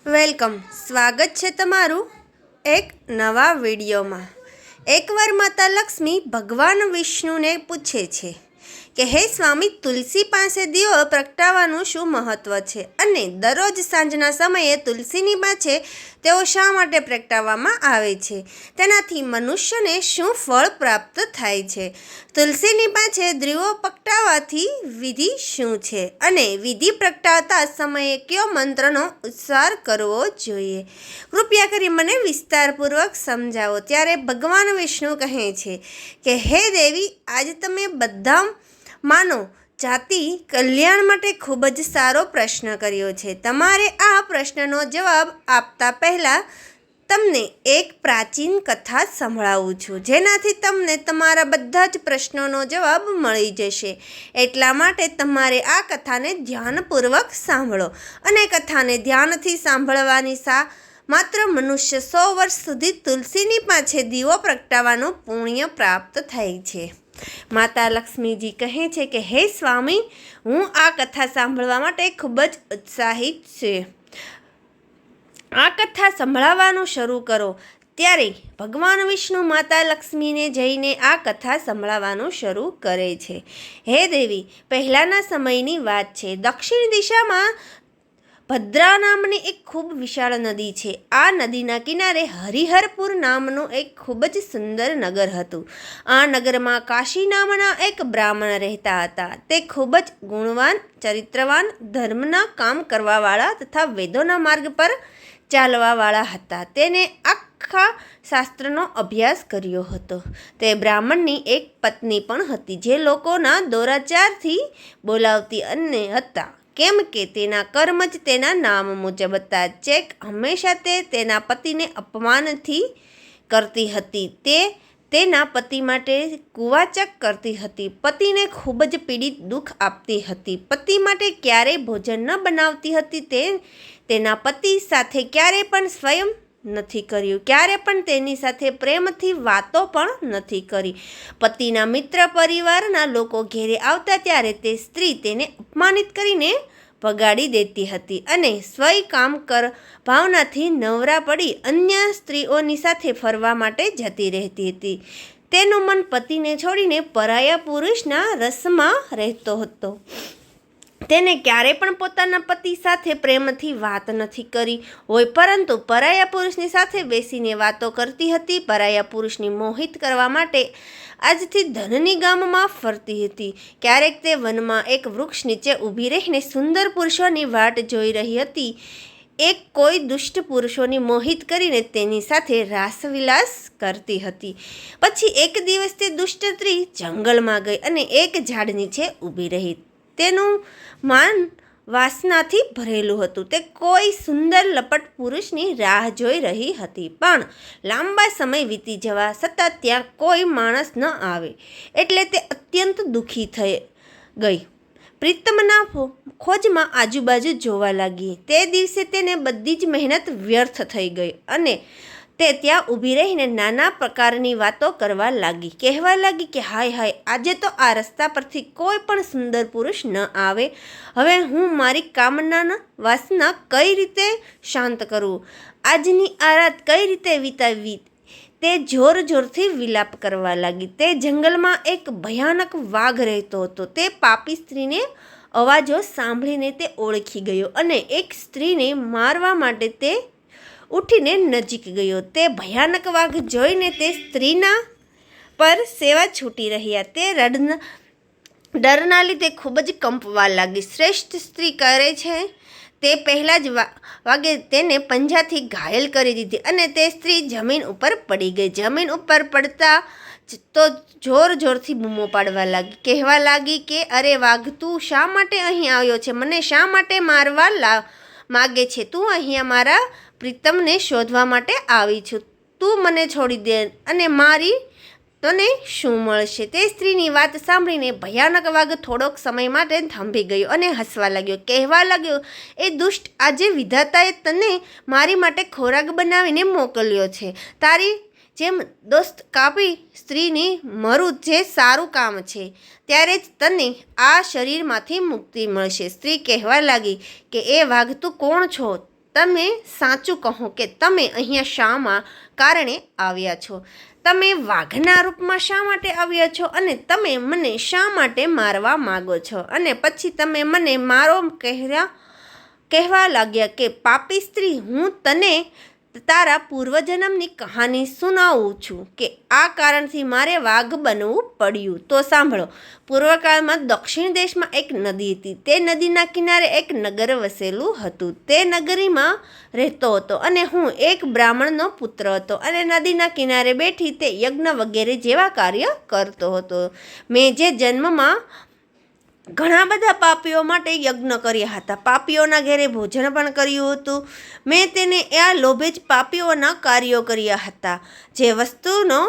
Welcome. સ્વાગત છે તમારું એક નવા વિડીયોમાં. એકવાર માતા લક્ષ્મી ભગવાન વિષ્ણુને પૂછે છે કે હે સ્વામી, તુલસી પાસે દીવો પ્રગટાવવાનું શું મહત્ત્વ છે અને દરરોજ સાંજના સમયે તુલસીની પાસે તેઓ શા માટે પ્રગટાવવામાં આવે છે? તેનાથી મનુષ્યને શું ફળ પ્રાપ્ત થાય છે? તુલસીની પાસે દીવો પ્રગટાવવાની વિધિ શું છે અને વિધિ પ્રગટાવતા સમયે કયો મંત્રનો ઉચ્ચાર કરવો જોઈએ? કૃપયા કરી મને વિસ્તારપૂર્વક સમજાવો. ત્યારે ભગવાન વિષ્ણુ કહે છે કે હે દેવી, આજે તમે બધા માનો જાતિ કલ્યાણ માટે ખૂબ જ સારો પ્રશ્ન કર્યો છે. તમારે આ પ્રશ્નનો જવાબ આપતા પહેલાં તમને એક પ્રાચીન કથા સંભળાવું છું, જેનાથી તમને તમારા બધા જ પ્રશ્નોનો જવાબ મળી જશે. એટલા માટે તમારે આ કથાને ધ્યાનપૂર્વક સાંભળો. અને કથાને ધ્યાનથી સાંભળવાની માત્ર મનુષ્ય 100 વર્ષ સુધી તુલસીની પાસે દીવો પ્રગટાવવાનું પુણ્ય પ્રાપ્ત થાય છે. માતા લક્ષ્મીજી કહે છે કે હે સ્વામી, હું આ કથા સાંભળવા માટે ખૂબ જ ઉત્સાહિત છું. આ કથા સંભળાવવાનું શરૂ કરો. ત્યારે ભગવાન વિષ્ણુ માતા લક્ષ્મીને જઈને આ કથા સંભળાવવાનું શરૂ કરે છે. હે દેવી, પહેલાંના સમયની વાત છે. દક્ષિણ દિશામાં ભદ્રા નામની એક ખૂબ વિશાળ નદી છે. આ નદીના કિનારે હરિહરપુર નામનું એક ખૂબ જ સુંદર નગર હતું. આ નગરમાં કાશી નામના એક બ્રાહ્મણ રહેતા હતા. તે ખૂબ જ ગુણવાન, ચરિત્રવાન, ધર્મના કામ કરવાવાળા તથા વેદોના માર્ગ પર ચાલવાવાળા હતા. તેને આખા શાસ્ત્રનો અભ્યાસ કર્યો હતો. તે બ્રાહ્મણની એક પત્ની પણ હતી, જે લોકોના દોરાચારથી બોલાવતી અને હતા, કેમ કે તેના કર્મ જ તેના નામ મુજબ હતા. ચેક હંમેશા તે તેના પતિને અપમાનથી કરતી હતી. તે તેના પતિ માટે કુવાચક કરતી હતી. પતિને ખૂબ જ પીડિત દુઃખ આપતી હતી. પતિ માટે ક્યારેય ભોજન ન બનાવતી હતી. તે તેના પતિ સાથે ક્યારેય પણ સ્વયં નથી કર્યું. ક્યારે પણ તેની સાથે પ્રેમથી વાતો પણ નથી કરી. પતિના મિત્ર પરિવારના લોકો ઘેરે આવતા ત્યારે તે સ્ત્રી તેને અપમાનિત કરીને ભગાડી દેતી હતી અને સ્વય કામ ભાવનાથી નવરા પડી અન્ય સ્ત્રીઓની સાથે ફરવા માટે જતી રહેતી હતી. તેનું મન પતિને છોડીને પરાયા પુરુષના રસમાં રહેતો હતો. તેને ક્યારેય પણ પોતાના પતિ સાથે પ્રેમથી વાત નથી કરી હોય, પરંતુ પરાયા પુરુષની સાથે બેસીને વાતો કરતી હતી. પરાયા પુરુષને મોહિત કરવા માટે આજથી ધનની ગામમાં ફરતી હતી. ક્યારેક તે વનમાં એક વૃક્ષ નીચે ઊભી રહીને સુંદર પુરુષોની વાટ જોઈ રહી હતી. એક કોઈ દુષ્ટ પુરુષોને મોહિત કરીને તેની સાથે રાસવિલાસ કરતી હતી. પછી એક દિવસ તે દુષ્ટ સ્ત્રી જંગલમાં ગઈ અને એક ઝાડ નીચે ઊભી રહી. તેનું મન વાસનાથી ભરેલું હતું. તે કોઈ સુંદર લપટ પુરુષની રાહ જોઈ રહી હતી, પણ લાંબા સમય વીતી જવા છતાં ત્યાં કોઈ માણસ ન આવે એટલે તે અત્યંત દુઃખી થઈ ગઈ. પ્રીતમના ખોજમાં આજુબાજુ જોવા લાગી. તે દિવસે તેને બધી જ મહેનત વ્યર્થ થઈ ગઈ અને તે ત્યાં ઊભી રહીને નાના પ્રકારની વાતો કરવા લાગી. કહેવા લાગી કે હાય હાય, આજે તો આ રસ્તા પરથી કોઈ પણ સુંદર પુરુષ ન આવે. હવે હું મારી કામના વાસના કઈ રીતે શાંત કરું? આજની આ રાત કઈ રીતે વિતાવવી? તે જોર જોરથી વિલાપ કરવા લાગી. તે જંગલમાં એક ભયાનક વાઘ રહેતો હતો. તે પાપી સ્ત્રીને અવાજો સાંભળીને તે ઓળખી ગયો અને એક સ્ત્રીને મારવા માટે તે ઉઠીને નજીક ગયો. તે ભયાનક વાઘ જોઈને તે સ્ત્રીના પર સેવા છૂટી રહ્યા. તે ડરના લીધે ખૂબ જ કંપવા લાગી. શ્રેષ્ઠ સ્ત્રી કરે છે તે પહેલાં જ વાઘે તેને પંજાથી ઘાયલ કરી દીધી અને તે સ્ત્રી જમીન ઉપર પડી ગઈ. જમીન ઉપર પડતા તો જોર જોરથી બૂમો પાડવા લાગી. કહેવા લાગી કે અરે વાઘ, તું શા માટે અહીં આવ્યો છે? મને શા માટે મારવા માગે છે? તું અહીંયા મારા પ્રીતમને શોધવા માટે આવી છું. તું મને છોડી દે અને મારી તને શું મળશે? તે સ્ત્રીની વાત સાંભળીને ભયાનક વાઘ થોડોક સમય માટે થંભી ગયો અને હસવા લાગ્યો. કહેવા લાગ્યો, એ દુષ્ટ, આજે વિધાતાએ તને મારી માટે ખોરાક બનાવીને મોકલ્યો છે. તારી જેમ દોસ્ત કાપી સ્ત્રીની મરું જે સારું કામ છે. ત્યારે જ તને આ શરીરમાંથી મુક્તિ મળશે. સ્ત્રી કહેવા લાગી કે એ વાઘ, તું કોણ છો? તમે સાચું કહો કે તમે અહીંયા શામાં કારણે આવ્યા છો? તમે વાઘના રૂપમાં શા માટે આવ્યા છો અને તમે મને શા માટે મારવા માગો છો? અને પછી તમે મને મારો કહેવા લાગ્યા કે પાપી સ્ત્રી, હું તને તારા પૂર્વજન્મની કહાની સુનાવું છું કે આ કારણથી મારે વાઘ બનવું પડ્યું. તો સાંભળો. પૂર્વકાળમાં દક્ષિણ દેશમાં એક નદી હતી. તે નદીના કિનારે એક નગર વસેલું હતું. તે નગરીમાં રહેતો હતો અને હું એક બ્રાહ્મણનો પુત્ર હતો અને નદીના કિનારે બેઠી તે યજ્ઞ વગેરે જેવા કાર્ય કરતો હતો. મેં જે જન્મમાં ઘણા બધા પાપીઓ માટે યજ્ઞ કર્યા હતા. પાપીઓના ઘેરે ભોજન પણ કર્યું હતું. મેં તેને આ લોભે જ પાપીઓના કાર્યો કર્યા હતા. જે વસ્તુનો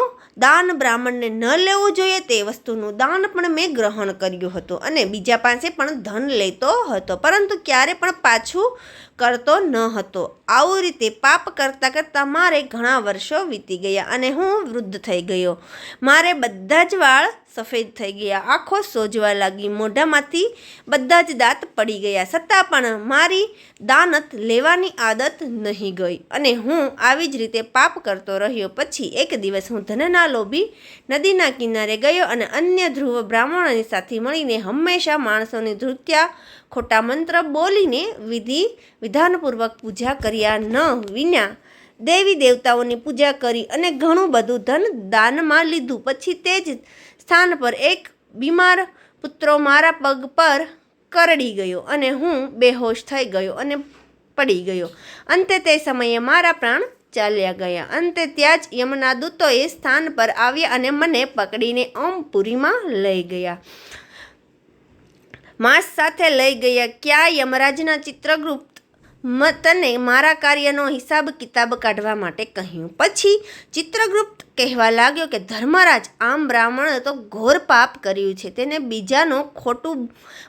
દાન બ્રાહ્મણને ન લેવું જોઈએ તે વસ્તુનું દાન પણ મેં ગ્રહણ કર્યું હતું અને બીજા પાસે પણ ધન લેતો હતો, પરંતુ ક્યારે પણ પાછું કરતો ન હતો. આવું રીતે પાપ કરતાં કરતાં મારે ઘણા વર્ષો વીતી ગયા અને હું વૃદ્ધ થઈ ગયો. મારે બધા જ વાળ સફેદ થઈ ગયા, આંખો સોજવા લાગી, મોઢામાંથી બધા જ દાંત પડી ગયા, છતાં પણ મારી દાનત લેવાની આદત નહીં ગઈ અને હું આવી જ રીતે પાપ કરતો રહ્યો. પછી એક દિવસ હું ધનના લોભી નદીના કિનારે ગયો અને અન્ય ધ્રુવ બ્રાહ્મણોની સાથે મળીને હંમેશા માણસોની ધૃત્યા ખોટા મંત્ર બોલીને વિધાનપૂર્વક પૂજા કર્યા ન વિના દેવી દેવતાઓની પૂજા કરી અને ઘણું બધું ધન દાનમાં લીધું. પછી તે જ સ્થાન પર એક બીમાર પુત્રો મારા પગ પર કરડી ગયો અને હું બેહોશ થઈ ગયો અને પડી ગયો. અંતે તે સમયે મારા પ્રાણ ચાલ્યા ગયા. અંતે ત્યાં જ યમના દૂતોએ સ્થાન પર આવ્યા અને મને પકડીને ઓમપુરીમાં લઈ ગયા, માંસ સાથે લઈ ગયા. ક્યાં યમરાજના ચિત્રગુપ્ત તને મારા કાર્યનો હિસાબ કિતાબ કાઢવા માટે કહ્યું. પછી ચિત્રગુપ્ત કહેવા લાગ્યો કે ધર્મરાજ, આમ બ્રાહ્મણે તો ઘોર પાપ કર્યું છે. તેને બીજાનું ખોટું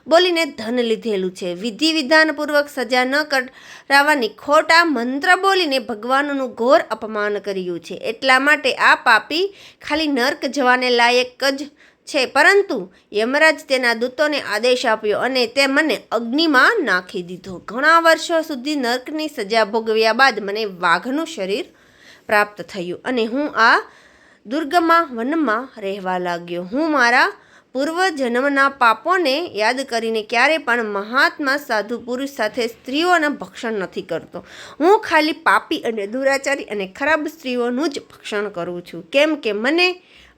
બોલીને ધન લીધેલું છે. વિધિ વિધાનપૂર્વક સજા ન કરાવવાની ખોટા મંત્ર બોલીને ભગવાનનું ઘોર અપમાન કર્યું છે. એટલા માટે આ પાપી ખાલી નર્ક જવાને લાયક જ છે. પરંતુ યમરાજ તેના દૂતોને આદેશ આપ્યો અને તે મને અગ્નિમાં નાખી દીધો. ઘણા વર્ષો સુધી નર્કની સજા ભોગવ્યા બાદ મને વાઘનું શરીર પ્રાપ્ત થયું અને હું આ દુર્ગમાં વનમાં રહેવા લાગ્યો. હું મારા પૂર્વજન્મના પાપોને યાદ કરીને ક્યારે પણ મહાત્મા સાધુ પુરુષ સાથે સ્ત્રીઓના ભક્ષણ નથી કરતો. હું ખાલી પાપી અને દુરાચારી અને ખરાબ સ્ત્રીઓનું જ ભક્ષણ કરું છું, કેમ કે મને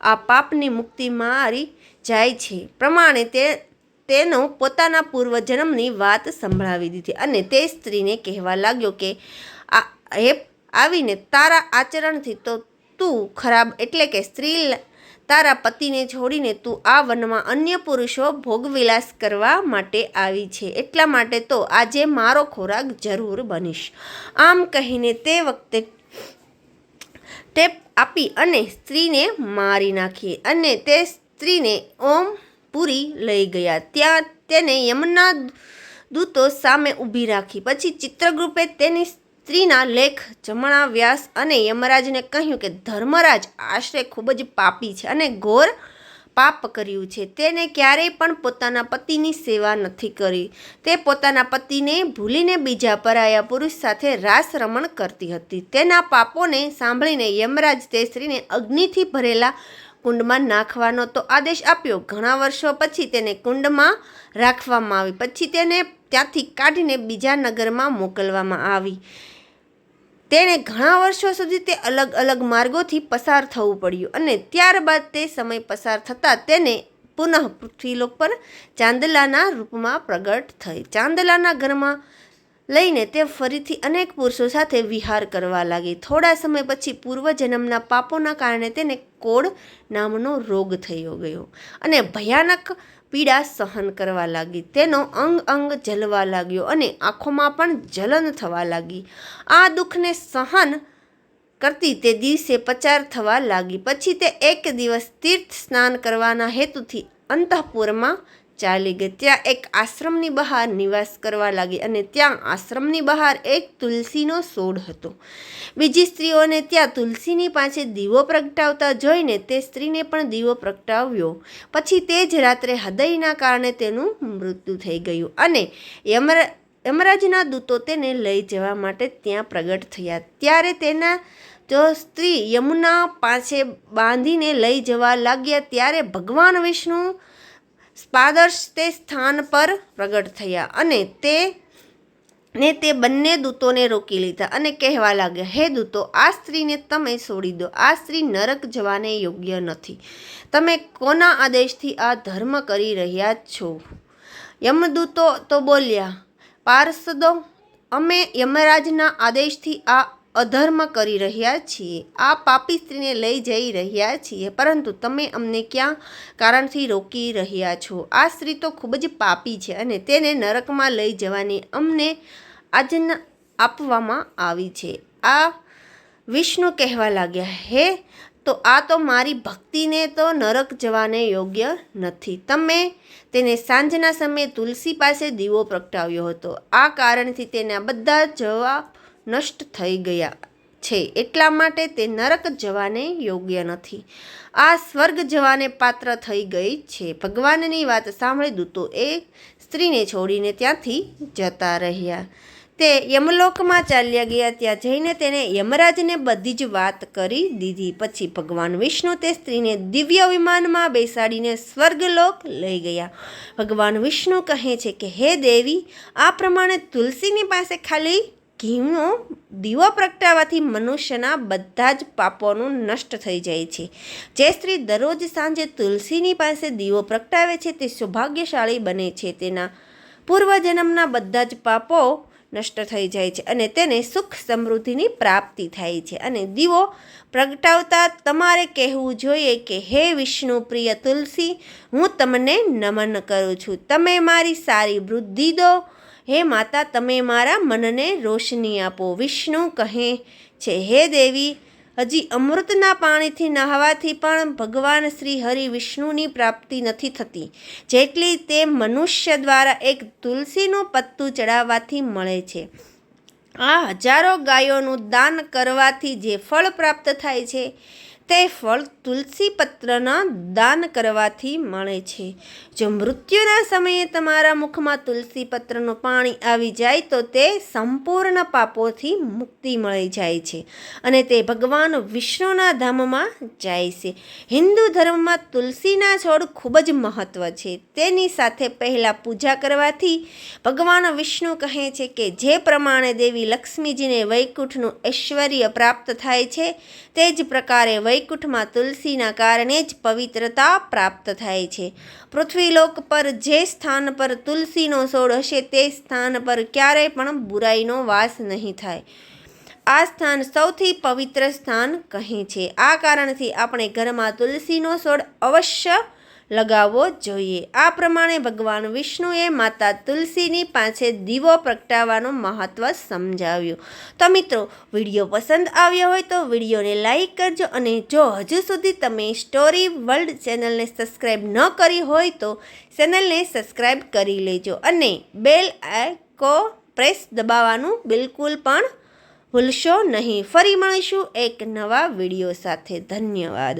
આ પાપની મુક્તિ મારી જાય છે. પ્રમાણે તેનો પોતાના પૂર્વજન્મની વાત સંભળાવી દીધી અને તે સ્ત્રીને કહેવા લાગ્યો કે આવીને તારા આચરણથી તો તું ખરાબ, એટલે કે સ્ત્રી તારા પતિને છોડીને તું આ વનમાં અન્ય પુરુષો ભોગવિલાસ કરવા માટે આવી છે. એટલા માટે તો આજે મારો ખોરાક જરૂર બનીશ. આમ કહીને તે વખતે ટેપ આપી અને સ્ત્રીને મારી નાખી અને તે સ્ત્રીને ઓમપુરી લઈ ગયા. ત્યાં તેને યમના દૂતો સામે ઊભી રાખી. પછી ચિત્રગુપ્તે તેની સ્ત્રીના લેખ જમણા વ્યાસ અને યમરાજને કહ્યું કે ધર્મરાજ આશ્રય ખૂબ જ પાપી છે અને ઘોર પાપ કર્યું છે. તેને ક્યારેય પણ પોતાના પતિની સેવા નથી કરી. તે પોતાના પતિને ભૂલીને બીજા પરાયા પુરુષ સાથે રાસ રમણ કરતી હતી. તેના પાપોને સાંભળીને યમરાજ તે સ્ત્રીને અગ્નિથી ભરેલા કુંડમાં નાખવાનો તો આદેશ આપ્યો. ઘણા વર્ષો પછી તેને કુંડમાં રાખવામાં આવી. પછી તેને ત્યાંથી કાઢીને બીજા નગરમાં મોકલવામાં આવી. તેણે ઘણા વર્ષો સુધી તે અલગ અલગ માર્ગોથી પસાર થવું પડ્યું અને ત્યારબાદ તે સમય પસાર થતાં તેને પુનઃ પૃથ્વીલોક પર ચાંદલાના રૂપમાં પ્રગટ થઈ. ચાંદલાના ઘરમાં લઈને તે ફરીથી અનેક પુરુષો સાથે વિહાર કરવા લાગી. થોડા સમય પછી પૂર્વજન્મના પાપોના કારણે તેને કોડ નામનો રોગ થયો ગયો અને ભયાનક પીડા સહન કરવા લાગી. તેનો અંગ અંગ જલવા લાગ્યો અને આંખોમાં પણ જલન થવા લાગી. આ દુઃખને સહન કરતી તે દિવસે પચાર થવા લાગી. પછી તે એક દિવસ તીર્થ સ્નાન કરવાના હેતુથી અંતઃપુરમાં ચાલી ગઈ. ત્યાં એક આશ્રમની બહાર નિવાસ કરવા લાગી અને ત્યાં આશ્રમની બહાર એક તુલસીનો છોડ હતો. બીજી સ્ત્રીઓને ત્યાં તુલસીની પાસે દીવો પ્રગટાવતા જોઈને તે સ્ત્રીને પણ દીવો પ્રગટાવ્યો. પછી તે જ રાત્રે હૃદયના કારણે તેનું મૃત્યુ થઈ ગયું અને યમરાજના દૂતો તેને લઈ જવા માટે ત્યાં પ્રગટ થયા. ત્યારે તેના જો સ્ત્રી યમુના પાસે બાંધીને લઈ જવા લાગ્યા ત્યારે ભગવાન વિષ્ણુ સ્પાદર્શ તે સ્થાન પર પ્રગટ થયા અને તે બંને દૂતોને રોકી લીધા અને કહેવા લાગ્યા, હે દૂતો, આ સ્ત્રીને તમે છોડી દો. આ સ્ત્રી નરક જવાને યોગ્ય નથી. તમે કોના આદેશથી આ ધર્મ કરી રહ્યા છો? યમદૂતો તો બોલ્યા, પાર્ષદો, અમે યમરાજના આદેશથી આ અધર્મ કરી રહ્યા છીએ. આ પાપી સ્ત્રીને લઈ જઈ રહ્યા છીએ, પરંતુ તમે અમને ક્યાં કારણથી રોકી રહ્યા છો? આ સ્ત્રી તો ખૂબ જ પાપી છે અને તેને નરકમાં લઈ જવાની અમને આજ્ઞા આપવામાં આવી છે. આ વિષ્ણુ કહેવા લાગ્યા, હે તો આ તો મારી ભક્તિને તો નરક જવાને યોગ્ય નથી. તમે તેને સાંજના સમયે તુલસી પાસે દીવો પ્રગટાવ્યો હતો. આ કારણથી તેના બધા જવા નષ્ટ થઈ ગયા છે. એટલા માટે તે નરક જવાને યોગ્ય નથી. આ સ્વર્ગ જવાને પાત્ર થઈ ગઈ છે. ભગવાનની વાત સાંભળી દૂતો એ સ્ત્રીને છોડીને ત્યાંથી જતા રહ્યા. તે યમલોકમાં ચાલ્યા ગયા. ત્યાં જઈને તેને યમરાજને બધી જ વાત કરી દીધી. પછી ભગવાન વિષ્ણુ તે સ્ત્રીને દિવ્ય વિમાનમાં બેસાડીને સ્વર્ગલોક લઈ ગયા. ભગવાન વિષ્ણુ કહે છે કે, હે દેવી, આ પ્રમાણે તુલસીની પાસે ખાલી ઘીનો દીવો પ્રગટાવવાથી મનુષ્યના બધા જ પાપોનું નષ્ટ થઈ જાય છે. જે સ્ત્રી દરરોજ સાંજે તુલસીની પાસે દીવો પ્રગટાવે છે તે સૌભાગ્યશાળી બને છે. તેના પૂર્વજન્મના બધા જ પાપો નષ્ટ થઈ જાય છે અને તેને સુખ સમૃદ્ધિની પ્રાપ્તિ થાય છે. અને દીવો પ્રગટાવતા તમારે કહેવું જોઈએ કે, હે વિષ્ણુ પ્રિય તુલસી, હું તમને નમન કરું છું. તમે મારી સારી વૃદ્ધિ દો. હે માતા, તમે મારા મનને રોશની આપો. વિષ્ણુ કહે છે, હે દેવી, હજી અમૃતના પાણીથી નહાવાથી પણ ભગવાન શ્રી હરિ વિષ્ણુની પ્રાપ્તિ નથી થતી, જેટલી તે મનુષ્ય દ્વારા એક તુલસીનું પત્તું ચડાવવાથી મળે છે. આ હજારો ગાયોનું દાન કરવાથી જે ફળ પ્રાપ્ત થાય છે તે ફળ તુલસી પત્રના દાન કરવાથી મળે છે. જો મૃત્યુના સમયે તમારા મુખમાં તુલસી પત્રનું પાણી આવી જાય તો તે સંપૂર્ણ પાપોથી મુક્તિ મળી જાય છે અને તે ભગવાન વિષ્ણુના ધામમાં જાય છે. હિન્દુ ધર્મમાં તુલસીના છોડ ખૂબ જ મહત્વ છે. તેની સાથે પહેલાં પૂજા કરવાથી ભગવાન વિષ્ણુ કહે છે કે જે પ્રમાણે દેવી લક્ષ્મીજીને વૈકુંઠનું ઐશ્વર્ય પ્રાપ્ત થાય છે તે જ પ્રકારે વૈકુંઠમાં તુલસીના કારણે જ પવિત્રતા પ્રાપ્ત થાય છે. પૃથ્વીલોક પર જે સ્થાન પર તુલસીનો છોડ હશે તે સ્થાન પર ક્યારેય પણ બુરાઈનો વાસ નહીં થાય. આ સ્થાન સૌથી પવિત્ર સ્થાન કહે છે. આ કારણથી આપણે ઘરમાં તુલસીનો છોડ અવશ્ય લગાવવો જોઈએ. આ પ્રમાણે ભગવાન વિષ્ણુએ માતા તુલસીની પાસે દીવો પ્રગટાવવાનું મહત્ત્વ સમજાવ્યું. તો મિત્રો, વિડીયો પસંદ આવ્યો હોય તો વિડીયોને લાઈક કરજો અને જો હજુ સુધી તમે સ્ટોરી વર્લ્ડ ચેનલને સબસ્ક્રાઈબ ન કરી હોય તો ચેનલને સબસ્ક્રાઈબ કરી લેજો અને બેલ આઇકો પ્રેસ દબાવવાનું બિલકુલ પણ ભૂલશો નહીં. ફરી મળીશું એક નવા વિડીયો સાથે. ધન્યવાદ.